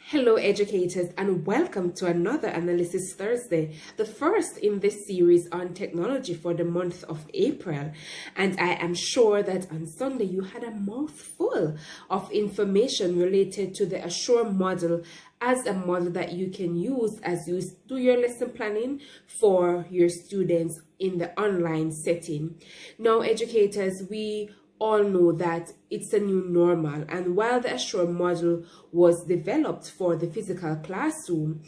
Hello educators, and welcome to another Analysis Thursday, the first in this series on technology for the month of April. And I am sure that on Sunday you had a mouthful of information related to the Assure model as a model that you can use as you do your lesson planning for your students in the online setting. Now educators, we all know that it's a new normal, and while the Assure model was developed for the physical classroom,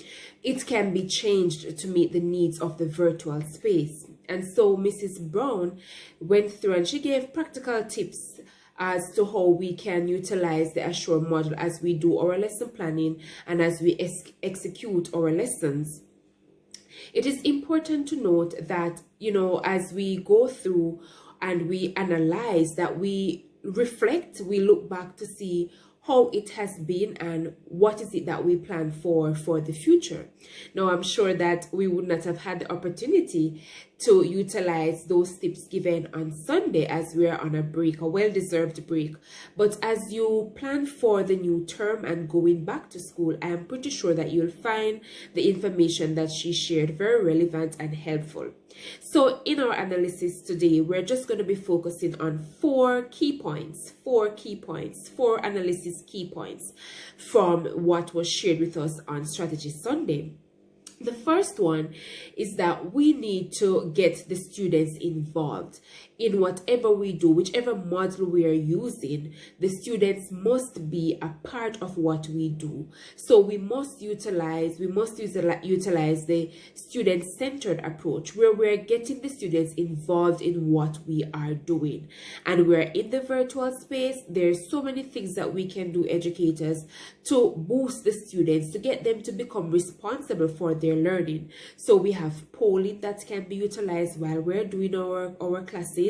it can be changed to meet the needs of the virtual space. And so Mrs. Brown went through and she gave practical tips as to how we can utilize the Assure model as we do our lesson planning and as we execute our lessons. It is important to note that, as we go through and we analyze, that we reflect, we look back to see how it has been and what is it that we plan for the future. Now, I'm sure that we would not have had the opportunity to utilize those tips given on Sunday as we are on a break, a well-deserved break. But as you plan for the new term and going back to school, I am pretty sure that you'll find the information that she shared very relevant and helpful. So in our analysis today, we're just going to be focusing on four analysis key points from what was shared with us on Strategy Sunday. The first one is that we need to get the students involved in whatever we do, whichever model we are using. The students must be a part of what we do. So we must utilize the student-centered approach, where we're getting the students involved in what we are doing. And we're in the virtual space. There's so many things that we can do, educators, to boost the students, to get them to become responsible for their learning. So we have polling that can be utilized while we're doing our classes.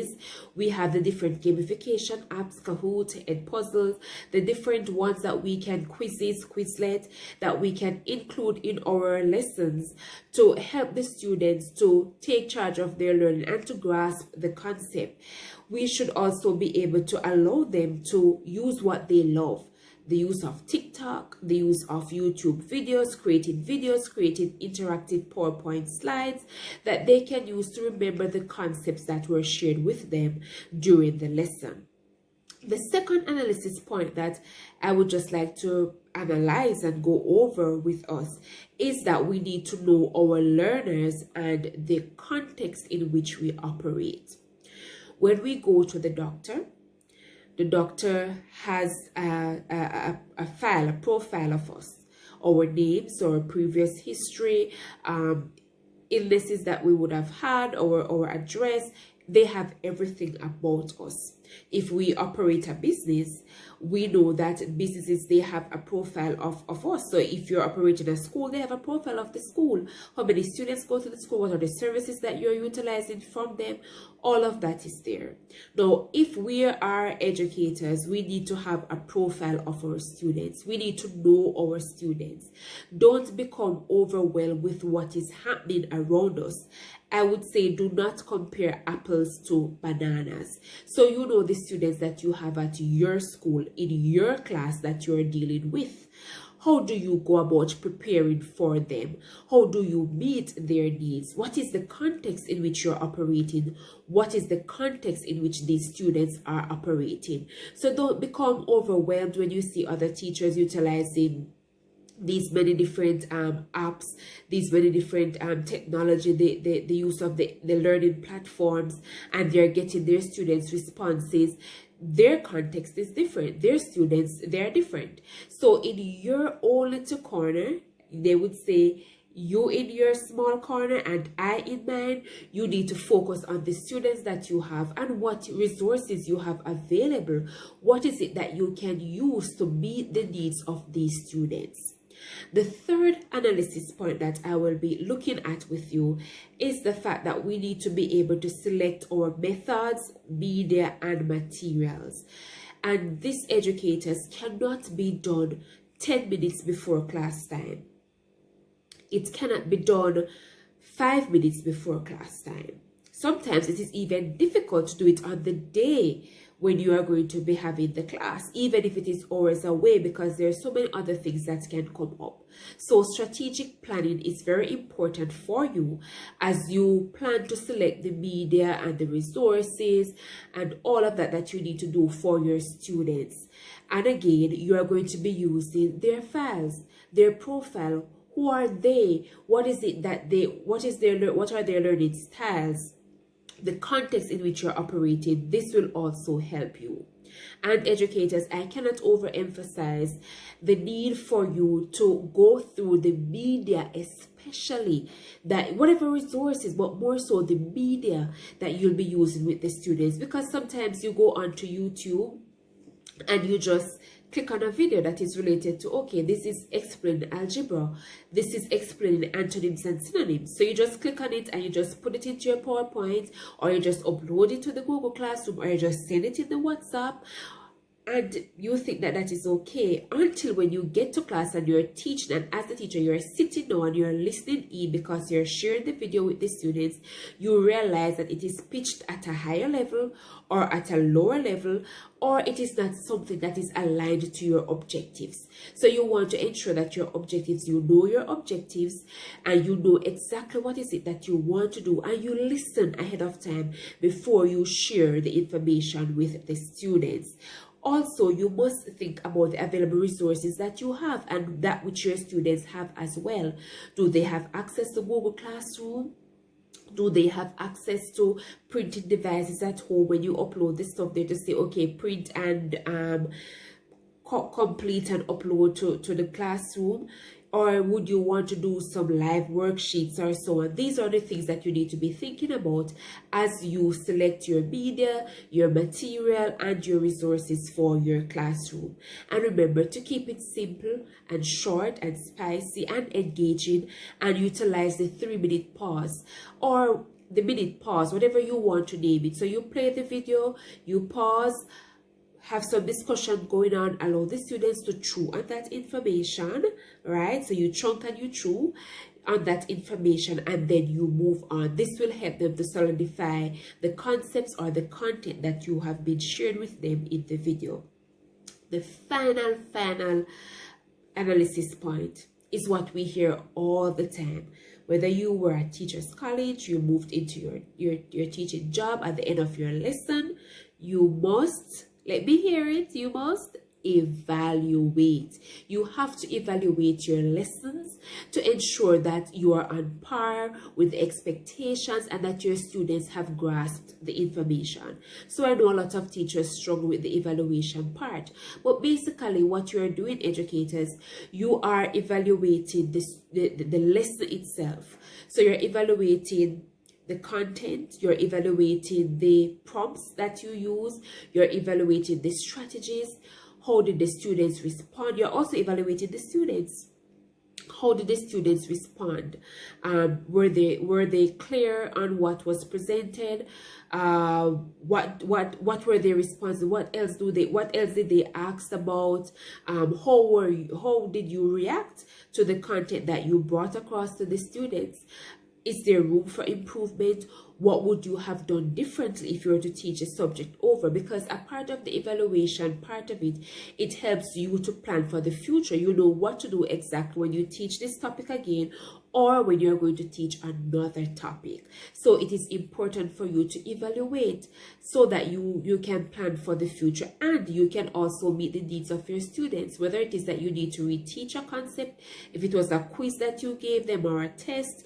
We have the different gamification apps, Kahoot, Edpuzzles, the different ones that we can, Quizlet, that we can include in our lessons to help the students to take charge of their learning and to grasp the concept. We should also be able to allow them to use what they love. The use of TikTok, the use of YouTube videos, creating interactive PowerPoint slides that they can use to remember the concepts that were shared with them during the lesson. The second analysis point that I would just like to analyze and go over with us is that we need to know our learners and the context in which we operate. When we go to the doctor has a profile of us, our names, our previous history, illnesses that we would have had, our address. They have everything about us. If we operate a business, we know that businesses, they have a profile of us. So if you're operating a school, they have a profile of the school. How many students go to the school? What are the services that you're utilizing from them? All of that is there. Now, if we are educators, we need to have a profile of our students. We need to know our students. Don't become overwhelmed with what is happening around us. I would say do not compare apples to bananas. So you know the students that you have at your school, in your class that you're dealing with. How do you go about preparing for them? How do you meet their needs? What is the context in which you're operating? What is the context in which these students are operating? So don't become overwhelmed when you see other teachers utilizing these many different apps, these many different technology, the use of the learning platforms, and they're getting their students responses. Their context is different. Their students, they're different. So in your own little corner, they would say, you in your small corner and I in mine, you need to focus on the students that you have and what resources you have available. What is it that you can use to meet the needs of these students? The third analysis point that I will be looking at with you is the fact that we need to be able to select our methods, media, and materials. And this, educators, cannot be done 10 minutes before class time. It cannot be done 5 minutes before class time. Sometimes it is even difficult to do it on the day when you are going to be having the class, even if it is hours away, because there are so many other things that can come up. So strategic planning is very important for you as you plan to select the media and the resources and all of that you need to do for your students. And again, you are going to be using their files, their profile. Who are they? What is it that what are their learning styles? The context in which you're operating. This will also help you. And educators, I cannot overemphasize the need for you to go through the media, especially that whatever resources, but more so the media that you'll be using with the students, because sometimes you go onto YouTube and you just click on a video that is related to, okay, this is explaining algebra, this is explaining antonyms and synonyms. So you just click on it and you just put it into your PowerPoint, or you just upload it to the Google Classroom, or you just send it in the WhatsApp, and you think that that is okay, until when you get to class and you're teaching, and as the teacher you're sitting down and you're listening in because you're sharing the video with the students, you realize that it is pitched at a higher level or at a lower level, or it is not something that is aligned to your objectives. So you want to ensure that your objectives, you know your objectives, and you know exactly what is it that you want to do, and you listen ahead of time before you share the information with the students. Also, you must think about the available resources that you have and that which your students have as well. Do they have access to Google Classroom? Do they have access to printing devices at home when you upload the stuff there to say, okay, print and complete and upload to the classroom? Or would you want to do some live worksheets or so on? These are the things that you need to be thinking about as you select your media, your material, and your resources for your classroom. And remember to keep it simple and short and spicy and engaging, and utilize the 3-minute pause or the minute pause, whatever you want to name it. So you play the video, you pause, have some discussion going on, allow the students to chew on that information, right? So you chunk and you chew on that information, and then you move on. This will help them to solidify the concepts or the content that you have been sharing with them in the video. The final analysis point is what we hear all the time. Whether you were at teacher's college, you moved into your teaching job, at the end of your lesson, you must, let me hear it, you must evaluate. You have to evaluate your lessons to ensure that you are on par with the expectations and that your students have grasped the information. So I know a lot of teachers struggle with the evaluation part, but basically what you're doing, educators, you are evaluating the lesson itself. So you're evaluating the content, you're evaluating the prompts that you use, you're evaluating the strategies. How did the students respond? You're also evaluating the students. How did the students respond? Were they clear on what was presented? What were their responses? What else did they ask about? How did you react to the content that you brought across to the students? Is there room for improvement? What would you have done differently if you were to teach a subject over? Because a part of the evaluation, part of it, it helps you to plan for the future. You know what to do exactly when you teach this topic again, or when you're going to teach another topic. So it is important for you to evaluate so that you can plan for the future, and you can also meet the needs of your students, whether it is that you need to reteach a concept, if it was a quiz that you gave them, or a test,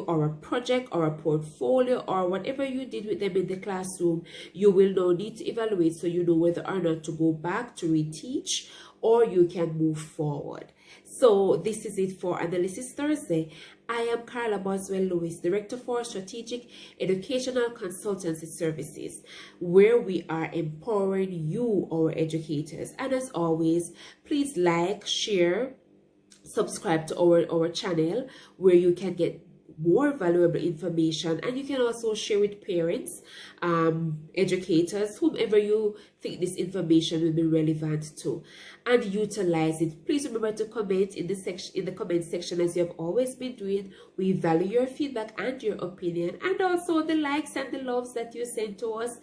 or a project, or a portfolio, or whatever you did with them in the classroom, you will now need to evaluate so you know whether or not to go back to reteach, or you can move forward. So this is it for Analysis Thursday. I am Carla Boswell-Lewis, Director for Strategic Educational Consultancy Services, where we are empowering you, our educators. And as always, please like, share, subscribe to our channel, where you can get more valuable information, and you can also share with parents, educators, whomever you think this information will be relevant to, and utilize it. Please remember to comment in the comment section, as you have always been doing. We value your feedback and your opinion, and also the likes and the loves that you send to us.